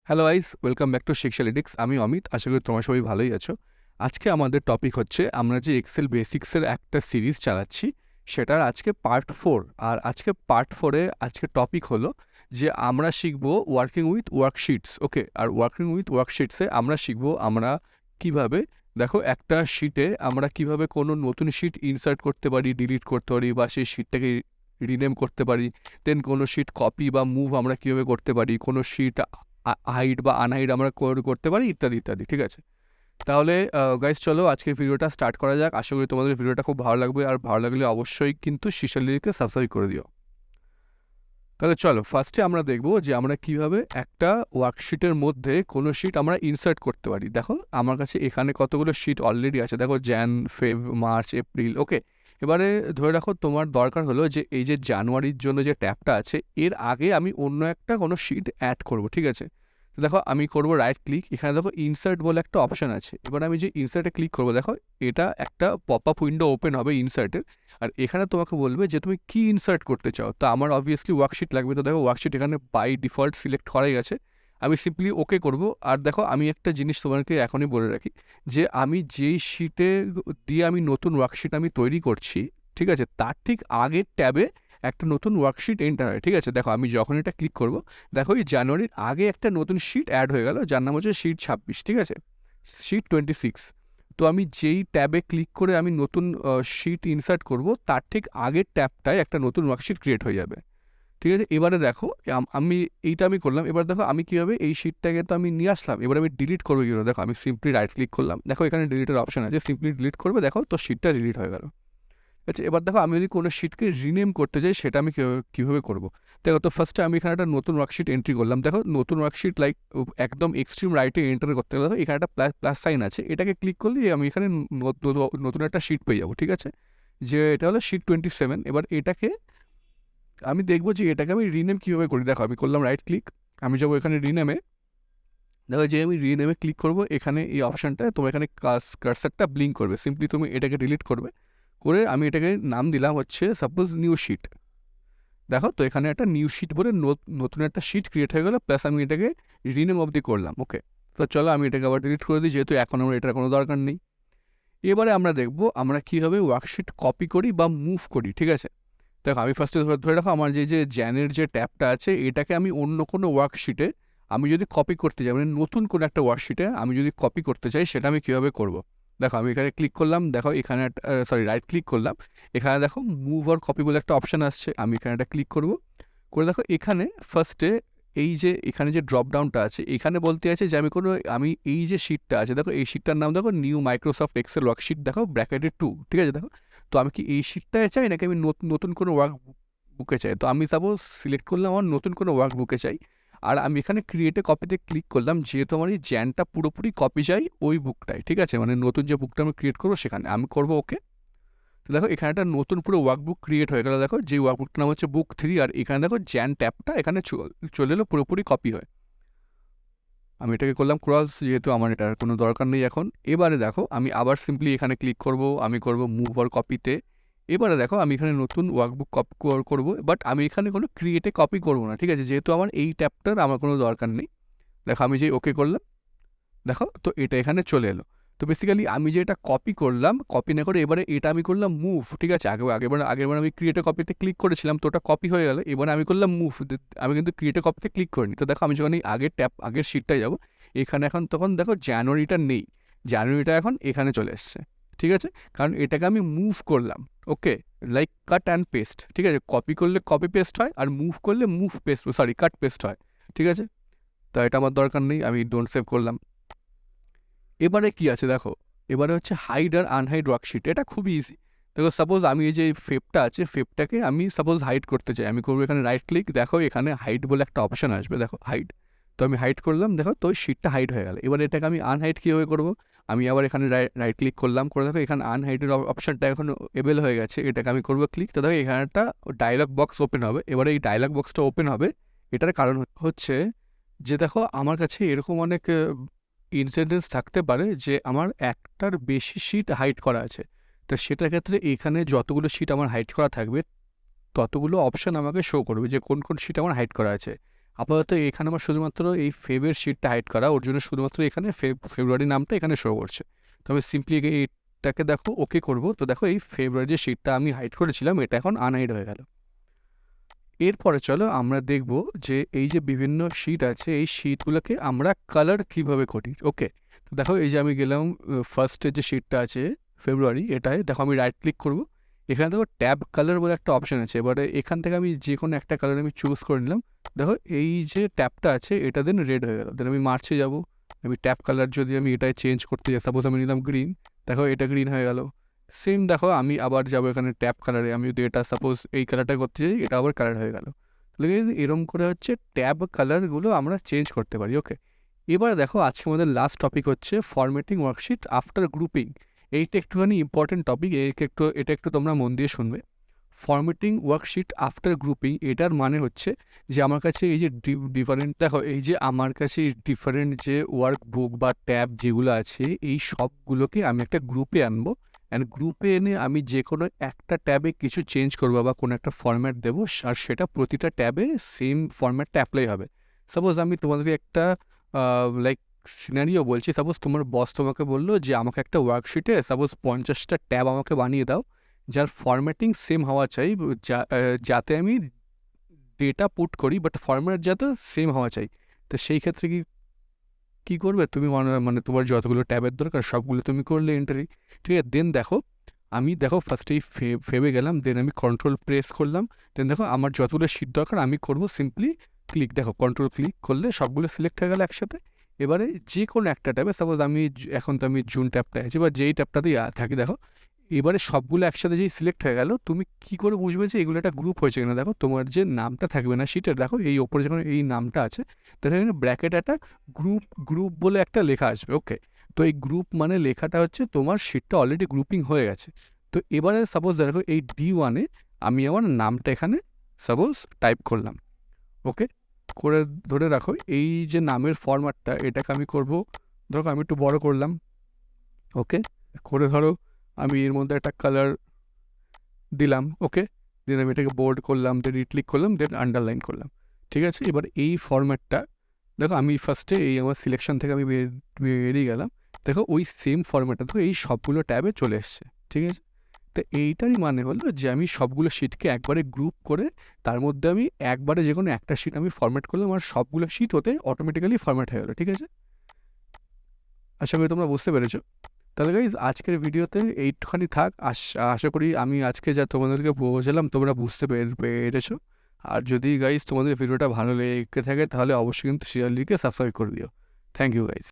Hello guys, welcome back to Shikshalytics. আমি অমিত, আশা করি তোমরা সবাই ভালোই আছো। আজকে আমাদের টপিক হচ্ছে আমরা যে এক্সেল বেসিক্সের একটা সিরিজ চালাচ্ছি সেটার আজকে পার্ট 4। আর আজকে পার্ট 4-এ আজকে টপিক হলো যে আমরা শিখবো ওয়ার্কিং উইথ ওয়ার্কশিটস। ওকে, আর ওয়ার্কিং উইথ ওয়ার্কশিটসে আমরা শিখবো আমরা কিভাবে দেখো একটা শিটে আমরা কিভাবে কোনো নতুন শিট ইনসার্ট করতে পারি, ডিলিট করতে পারি বা সেই শিটটাকে রিনেম করতে পারি। দেন কোনো শিট কপি বা মুভ আমরা কীভাবে করতে পারি, কোনো শিট হাইড বা আনহাইড আমরা করতে পারি, ইত্যাদি ইত্যাদি। ঠিক আছে, তাহলে গাইস চলো আজকের ভিডিওটা স্টার্ট করা যাক। আশা করি তোমাদের ভিডিওটা খুব ভালো লাগবে, আর ভালো লাগলে অবশ্যই কিন্তু শিক্ষালিটিক্সকে সাবস্ক্রাইব করে দিও। তাহলে চলো ফার্স্টে আমরা দেখবো যে আমরা কিভাবে একটা ওয়ার্কশিটের মধ্যে কোনো শিট আমরা ইনসার্ট করতে পারি। দেখো আমার কাছে এখানে কতগুলো শিট অলরেডি আছে, দেখো জ্যান, ফেব, মার্চ, এপ্রিল। ওকে, এবারে ধরে রাখো তোমার দরকার হলো যে এই যে জানুয়ারির জন্য যে ট্যাবটা আছে এর আগে আমি অন্য একটা কোনো শিট অ্যাড করব। ঠিক আছে, তো দেখো আমি করব রাইট ক্লিক, এখানে দেখো ইনসার্ট বলে একটা অপশান আছে। এবার আমি যে ইনসার্টে ক্লিক করবো, দেখো এটা একটা পপ আপ উইন্ডো ওপেন হবে ইনসার্টের। আর এখানে তোমাকে বলবে যে তুমি কি ইনসার্ট করতে চাও। তো আমার অবভিয়াসলি ওয়ার্কশিট লাগবে, তো দেখো ওয়ার্কশিট এখানে বাই ডিফল্ট সিলেক্ট করাই আছে। আমি সিম্পলি ওকে করব। আর দেখো আমি একটা জিনিস তোমাকে এখনই বলে রাখি যে আমি যেই শিটে দিয়ে আমি নতুন ওয়ার্কশিট আমি তৈরি করছি, ঠিক আছে, তার ঠিক আগের ট্যাবে একটা নতুন ওয়ার্কশিট এন্টার হয়। ঠিক আছে, দেখো আমি যখন এটা ক্লিক করব, দেখো এই জানুয়ারির আগে একটা নতুন শিট অ্যাড হয়ে গেল, যার নাম হচ্ছে শিট 26। ঠিক আছে, শিট 26। তো আমি যেই ট্যাবে ক্লিক করে আমি নতুন শিট ইনসার্ট করব, তার ঠিক আগের ট্যাবটায় একটা নতুন ওয়ার্কশিট ক্রিয়েট হয়ে যাবে। ঠিক আছে, এবারে দেখো আমি এইটা আমি করলাম। এবার দেখো আমি কীভাবে এই শিটটাকে তো আমি নিয়ে আসলাম, এবার আমি ডিলিট করবো কীভাবে। দেখো আমি সিম্পলি রাইট ক্লিক করলাম, দেখো এখানে ডিলিটের অপশন আছে, সিম্পলি ডিলিট করবে, দেখো তো শিটটা ডিলিট হয়ে গেল। আচ্ছা, এবার দেখো আমি যদি কোনো শিটকে রিনেম করতে চাই সেটা আমি কীভাবে করবো। দেখো তো ফার্স্টে আমি এখানে একটা নতুন ওয়ার্কশিট এন্ট্রি করলাম। দেখো নতুন ওয়ার্কশিট লাইক একদম এক্সট্রিম রাইটে এন্টার করতে গেলে দেখো এখানে একটা প্লাস সাইন আছে, এটাকে ক্লিক করলেই আমি এখানে নতুন একটা শিট পেয়ে যাবো। ঠিক আছে, যে এটা হলো শিট 27। এবার এটাকে আমি দেখবো যে এটাকে আমি রিনেম কীভাবে করি। দেখো আমি করলাম রাইট ক্লিক, আমি যাবো এখানে রিনেমে। দেখো যে আমি রিনেমে ক্লিক করবো, এখানে এই অপশানটা তোমার এখানে কার্সারটা ব্লিঙ্ক করবে, সিম্পলি তুমি এটাকে ডিলিট করবে। করে আমি এটাকে নাম দিলাম হচ্ছে সাপোজ নিউ শিট। দেখো তো এখানে একটা নিউ শিট বলে নতুন একটা শিট ক্রিয়েট হয়ে গেলো, প্লাস আমি এটাকে রিনেম অবধি করলাম। ওকে, তো চলো আমি এটাকে আবার ডিলিট করে দিই, যেহেতু এখন আমার এটার কোনো দরকার নেই। এবারে আমরা দেখবো আমরা কীভাবে ওয়ার্কশিট কপি করি বা মুভ করি। ঠিক আছে, দেখো আমি ফার্স্টে ধরে রাখো আমার যে জ্যানের যে ট্যাবটা আছে এটাকে আমি অন্য কোনো ওয়ার্কশিটে আমি যদি কপি করতে চাই, মানে নতুন কোনো একটা ওয়ার্কশিটে আমি যদি কপি করতে চাই, সেটা আমি কীভাবে করব। দেখো আমি এখানে ক্লিক করলাম, দেখো এখানে রাইট ক্লিক করলাম, এখানে দেখো মুভ অর কপি বলে একটা অপশান আসছে, আমি এখানে একটা ক্লিক করব। করে দেখো এখানে ফার্স্টে এই যে এখানে যে ড্রপ ডাউনটা আছে, এখানে বলতে আছে যে আমি এই যে শিটটা আছে, দেখো এই শিটটার নাম দেখো নিউ মাইক্রোসফট এক্সেল ওয়ার্কশিট, দেখো ব্র্যাকেটেড 2। ঠিক আছে, দেখো তো আমি কি এই শিটটায় চাই নাকি আমি নতুন কোনো ওয়ার্ক বুকে চাই। তো আমি সাপোজ সিলেক্ট করলাম আমার নতুন কোনো ওয়ার্ক বুকে চাই। আর আমি এখানে ক্রিয়েটে কপিতে ক্লিক করলাম, যেহেতু আমার এই জ্যানটা পুরোপুরি কপি চাই ওই বুকটাই। ঠিক আছে, মানে নতুন যে বুকটা আমি ক্রিয়েট করবো সেখানে আমি করবো ওকে। তো দেখো এখানে একটা নতুন পুরো ওয়ার্কবুক ক্রিয়েট হয়ে গেল, দেখো যে ওয়ার্কবুকটার নাম হচ্ছে বুক 3। আর এখানে দেখো জ্যান ট্যাবটা এখানে চলে এলো, পুরোপুরি কপি হয়। আমি এটাকে করলাম ক্রস, যেহেতু আমার এটার কোনো দরকার নেই এখন। এবারে দেখো আমি আবার সিম্পলি এখানে ক্লিক করব, আমি করব মুভ অর কপিতে। এবারে দেখো আমি এখানে নতুন ওয়ার্কবুক কপি করবো, বাট আমি এখানে কোনো ক্রিয়েটে কপি করবো না। ঠিক আছে, যেহেতু আমার এই ট্যাবটার আমার কোনো দরকার নেই। দেখো আমি যেই ওকে করলাম, দেখো তো এটা এখানে চলে এলো। তো বেসিক্যালি আমি যে এটা কপি করলাম, কপি না করে এবারে এটা আমি করলাম মুভ। ঠিক আছে, আগেরবার আমি ক্রিয়েটে কপিতে ক্লিক করেছিলাম, তো ওটা কপি হয়ে গেল। এবারে আমি করলাম মুভ, আমি কিন্তু ক্রিয়েটে কপিতে ক্লিক করিনি। তো দেখো আমি যখন এই আগের শিটটায় যাবো, এখানে এখন তখন দেখো জানুয়ারিটা নেই, জানুয়ারিটা এখন এখানে চলে এসছে। ঠিক আছে, কারণ এটাকে আমি মুভ করলাম। ওকে, লাইক কাট অ্যান্ড পেস্ট। ঠিক আছে, কপি করলে কপি পেস্ট হয়, আর মুভ করলে কাট পেস্ট হয়। ঠিক আছে, তো এটা আমার দরকার নেই, আমি ডোন্ট সেভ করলাম। এবারে কি আছে দেখো, এবারে হচ্ছে হাইড আর আনহাইড ওয়ার্কশিট। এটা খুবই ইজি। দেখো সাপোজ আমি এই যে ফেবটা আছে, ফেবটাকে আমি সাপোজ হাইড করতে চাই, আমি করবো এখানে রাইট ক্লিক, দেখো এখানে হাইড বলে একটা অপশান আসবে, দেখো হাইড। তো আমি হাইড করলাম, দেখো তো ওই শিটটা হাইড হয়ে গেল। এবার এটাকে আমি আনহাইড কীভাবে করবো, আমি আবার এখানে রাইট ক্লিক করলাম, করে দেখো এখানে আনহাইডের অপশানটা এখন এবেল হয়ে গেছে, এটাকে আমি করবো ক্লিক। তো দেখো এখানে একটা ডায়লগ বক্স ওপেন হবে। এবারে এই ডায়লগ বক্সটা ওপেন হবে, এটার কারণ হচ্ছে যে দেখো আমার কাছে এরকম অনেক ইনসিডেন্স থাকতে পারে যে আমার একটার বেশি শিট হাইড করা আছে। তো সেটার ক্ষেত্রে এখানে যতগুলো শিট আমার হাইড করা থাকবে ততগুলো অপশান আমাকে শো করবে যে কোন কোন শিট আমার হাইড করা আছে। আপাতত এখানে আমার শুধুমাত্র এই ফেবের শিটটা হাইড করা, ওর জন্য শুধুমাত্র এখানে ফেব্রুয়ারি নামটা এখানে শো করছে। তো আমি সিম্পলি এইটাকে দেখো ওকে করব। তো দেখো এই ফেব্রুয়ারি যে শিটটা আমি হাইড করেছিলাম এটা এখন আনহাইড হয়ে গেল। এরপরে চলো আমরা দেখব যে এই যে বিভিন্ন শিট আছে এই শিটগুলোকে আমরা কালার কিভাবে করি। ওকে, তো দেখো এই যে আমি গেলাম ফার্স্টের যে শিটটা আছে ফেব্রুয়ারি, এটায় দেখো আমি রাইট ক্লিক করব। এখানে দেখো ট্যাব কালার বলে একটা অপশান আছে। এবারে এখান থেকে আমি যে কোনো একটা কালার আমি চুজ করে নিলাম। দেখো এই যে ট্যাবটা আছে এটা দেন রেড হয়ে গেল। দেন আমি মার্চে যাব, আমি ট্যাব কালার যদি আমি এটাই চেঞ্জ করতে যাই, সাপোজ আমি নিলাম গ্রিন, দেখো এটা গ্রিন হয়ে গেল। সেম দেখো আমি আবার যাবো এখানে ট্যাব কালারে, আমি যদি এটা সাপোজ এই কালারটা করতে চাই এটা আবার কালার হয়ে গেল। তাহলে এরকম করে হচ্ছে ট্যাব কালারগুলো আমরা চেঞ্জ করতে পারি। ওকে, এবার দেখো আজকে আমাদের লাস্ট টপিক হচ্ছে ফরম্যাটিং ওয়ার্কশিট আফটার গ্রুপিং। এইটা একটুখানি ইম্পর্টেন্ট টপিক, এটা একটু তোমরা মন দিয়ে শুনবে। ফরম্যাটিং ওয়ার্কশিট আফটার গ্রুপিং এটার মানে হচ্ছে যে আমার কাছে এই যে ডিফারেন্ট, দেখো এই যে আমার কাছে ডিফারেন্ট যে ওয়ার্কবুক বা ট্যাব যেগুলো আছে এই সবগুলোকে আমি একটা গ্রুপে আনবো। অ্যান্ড গ্রুপে এনে আমি যে কোনো একটা ট্যাবে কিছু চেঞ্জ করবো বা কোনো একটা ফরম্যাট দেবো, আর সেটা প্রতিটা ট্যাবে সেম ফরম্যাটটা অ্যাপ্লাই হবে। সাপোজ আমি তোমাদেরকে একটা লাইক সিনারিও বলছি। সাপোজ তোমার বস তোমাকে বললো যে আমাকে একটা ওয়ার্কশিটে সাপোজ 50টা ট্যাব আমাকে বানিয়ে দাও, যার ফরম্যাটিং সেম হওয়া চাই, যাতে আমি ডেটা পুট করি বাট ফরম্যাট যাতে সেম হওয়া চাই। তো সেই ক্ষেত্রে কী করবে তুমি, মানে তোমার যতগুলো ট্যাবের দরকার সবগুলো তুমি করলে এন্ট্রি, ঠিক আছে। দেন দেখো আমি দেখো ফার্স্টেই ফেবে গেলাম, দেন আমি কন্ট্রোল প্রেস করলাম। দেন দেখো আমার যতগুলো শিট দরকার আমি করবো সিম্পলি ক্লিক, দেখো কন্ট্রোল ক্লিক করলে সবগুলো সিলেক্ট হয়ে গেল একসাথে। এবারে যে কোনো একটা ট্যাবে সাপোজ আমি এখন তো আমি জুন ট্যাবটা আছে বা যেই ট্যাবটাতেই থাকি, দেখো এবারে সবগুলো একসাথে যেই সিলেক্ট হয়ে গেল, তুমি কী করে বুঝবে যে এগুলো একটা গ্রুপ হয়েছে কিনা? দেখো তোমার যে নামটা থাকবে না শিটের, দেখো এই ওপরে যখন এই নামটা আছে দেখো এখানে ব্র্যাকেট একটা গ্রুপ বলে একটা লেখা আসবে। ওকে, তো এই গ্রুপ মানে লেখাটা হচ্ছে তোমার শিটটা অলরেডি গ্রুপিং হয়ে গেছে। তো এবারে সাপোজ দেখো এই D1-এ আমি আমার নামটা এখানে সাপোজ টাইপ করলাম। ওকে, করে ধরে রাখো এই যে নামের ফরম্যাটটা এটাকে আমি করব, ধরো আমি একটু বড় করলাম। ওকে, করে ধরো আমি এর মধ্যে একটা কালার দিলাম। ওকে, দেন আমি এটাকে বোল্ড করলাম, দেন রিক্লিক করলাম, দেন আন্ডারলাইন করলাম। ঠিক আছে, এবার এই ফরম্যাটটা দেখো আমি ফার্স্টে এই আমার সিলেকশন থেকে আমি বেরিয়ে গেলাম। দেখো ওই সেম ফরম্যাটটা দেখো এই সবগুলো ট্যাবে চলে এসছে। ঠিক আছে, তো এইটারই মানে হলো যে আমি সবগুলো শিটকে একবারে গ্রুপ করে তার মধ্যে আমি একবারে যে কোনো একটা শিট আমি ফরম্যাট করলাম আর সবগুলো শিট হতে অটোমেটিক্যালি ফরম্যাট হয়ে গেলো। ঠিক আছে, আশা করি তোমরা বুঝতে পেরেছো। তাহলে গাইজ আজকের ভিডিওতে এইটুখানি থাক। আশা করি আমি আজকে যা তোমাদেরকে বোঝালাম তোমরা বুঝতে পেরেছো। আর যদি গাইজ তোমাদের ভিডিওটা ভালো লেগে থাকে তাহলে অবশ্যই কিন্তু শেয়ার লিখে সাবস্ক্রাইব করে দিও। Thank you guys.